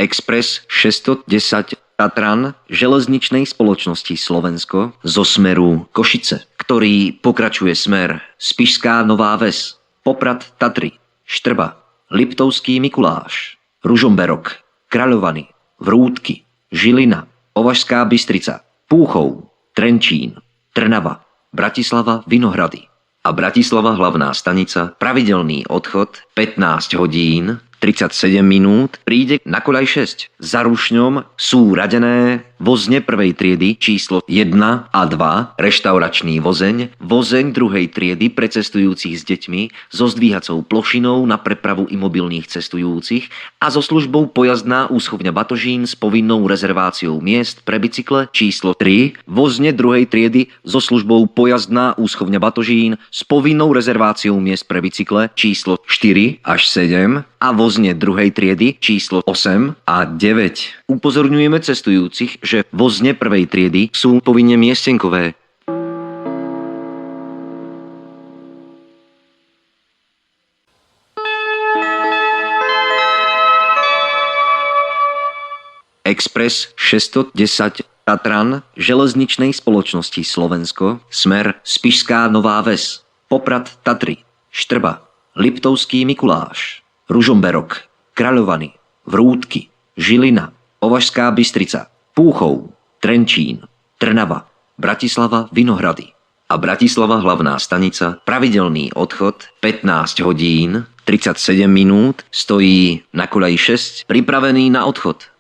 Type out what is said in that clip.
Express 610 Tatran železničnej spoločnosti Slovensko zo smeru Košice, ktorý pokračuje smer Spišská Nová Ves, Poprad Tatry, Štrba, Liptovský Mikuláš, Ružomberok, Kráľovany, Vrútky, Žilina, Považská Bystrica, Púchov, Trenčín, Trnava, Bratislava Vinohrady a Bratislava hlavná stanica, pravidelný odchod 15 hodín 37 minút, príde na koľaj 6. Za Rušňom sú radené vozne prvej triedy číslo 1 a 2, reštauračný vozeň, vozeň druhej triedy pre cestujúcich s deťmi so zdvíhacou plošinou na prepravu imobilných cestujúcich a so službou pojazdná úschovňa Batožín s povinnou rezerváciou miest pre bicykle číslo 3, vozne druhej triedy so službou pojazdná úschovňa Batožín s povinnou rezerváciou miest pre bicykle číslo 4 až 7 a vozne druhej triedy číslo 8 a 9. Upozorňujeme cestujúcich, že vozne prvej triedy sú povinne miestenkové. Express 610 Tatran železničnej spoločnosti Slovensko, smer Spišská Nová Ves, Poprad Tatry, Štrba, Liptovský Mikuláš, Ružomberok, Kráľovany, Vrútky, Žilina, Považská Bystrica, Púchov, Trenčín, Trnava, Bratislava Vinohrady a Bratislava hlavná stanica, pravidelný odchod 15 hodín 37 minút, stojí na koľaji 6, pripravený na odchod.